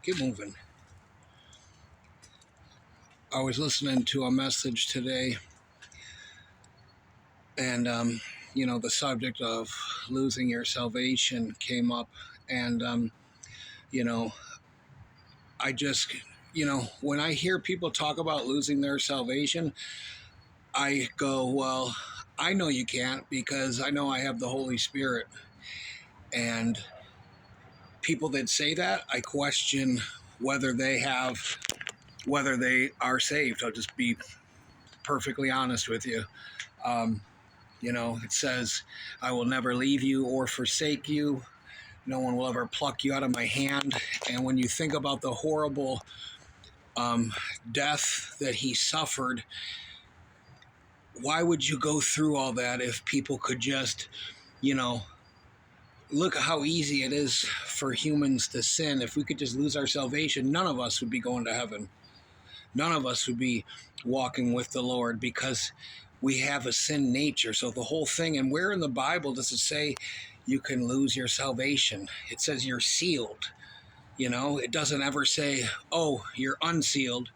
Get moving. I was listening to a message today, and the subject of losing your salvation came up, and you know, I just, when I hear people talk about losing their salvation, I go, well, I know you can't because I know I have the Holy Spirit, and people that say that, I question whether whether they are saved. I'll just be perfectly honest with you. Um, it says, I will never leave you or forsake you. No one will ever pluck you out of my hand. And when you think about the horrible death that he suffered, why would you go through all that if people could just, look at how easy it is for humans to sin. If we could just lose our salvation, none of us would be going to heaven. None of us would be walking with the Lord because we have a sin nature. So the whole thing, and where in the Bible does it say you can lose your salvation? It says you're sealed. It doesn't ever say, oh, you're unsealed.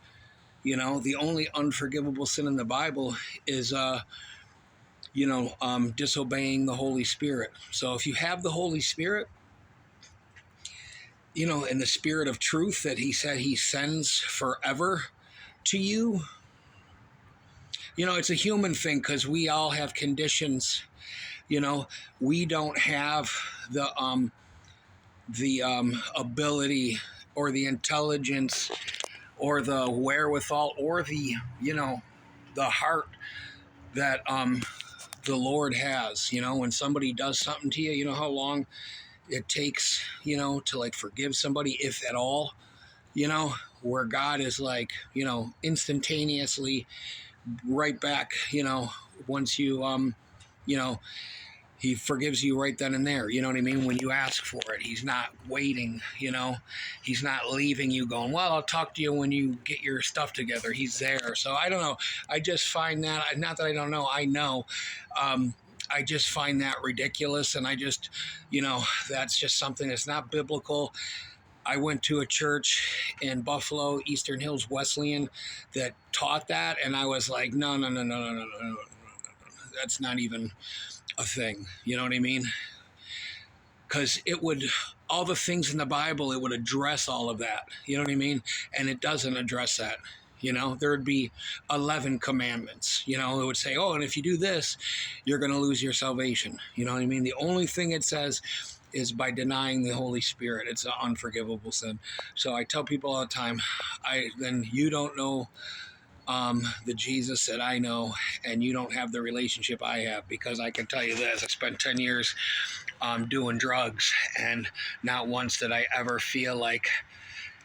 The only unforgivable sin in the Bible is, disobeying the Holy Spirit. So if you have the Holy Spirit, and the Spirit of truth that he said he sends forever to you, it's a human thing because we all have conditions. We don't have the ability or the intelligence or the wherewithal or the heart that the Lord has. When somebody does something to you, you know how long it takes, to like forgive somebody, if at all, where God is like, instantaneously right back, once you, he forgives you right then and there. You know what I mean? When you ask for it, he's not waiting, he's not leaving you going, well, I'll talk to you when you get your stuff together. He's there. So I don't know. I just find that, not that I don't know, I know, I just find that ridiculous. And I just, that's just something that's not biblical. I went to a church in Buffalo, Eastern Hills Wesleyan, that taught that. And I was like, no. That's not even a thing. You know what I mean? Because it would, all the things in the Bible, it would address all of that. You know what I mean? And it doesn't address that. There would be 11 commandments. It would say, oh, and if you do this, you're going to lose your salvation. You know what I mean? The only thing it says is by denying the Holy Spirit. It's an unforgivable sin. So I tell people all the time, then you don't know the Jesus that I know, and you don't have the relationship I have, because I can tell you this, I spent 10 years doing drugs, and not once did I ever feel like,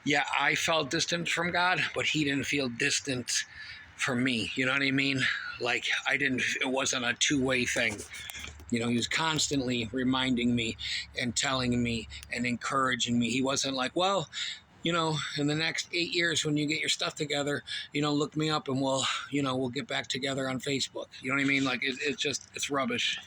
yeah, I felt distant from God, but he didn't feel distant from me. You know what I mean? Like it wasn't a two-way thing. He was constantly reminding me and telling me and encouraging me. He wasn't like, well, in the next 8 years when you get your stuff together, look me up and we'll get back together on Facebook. You know what I mean? Like it's rubbish.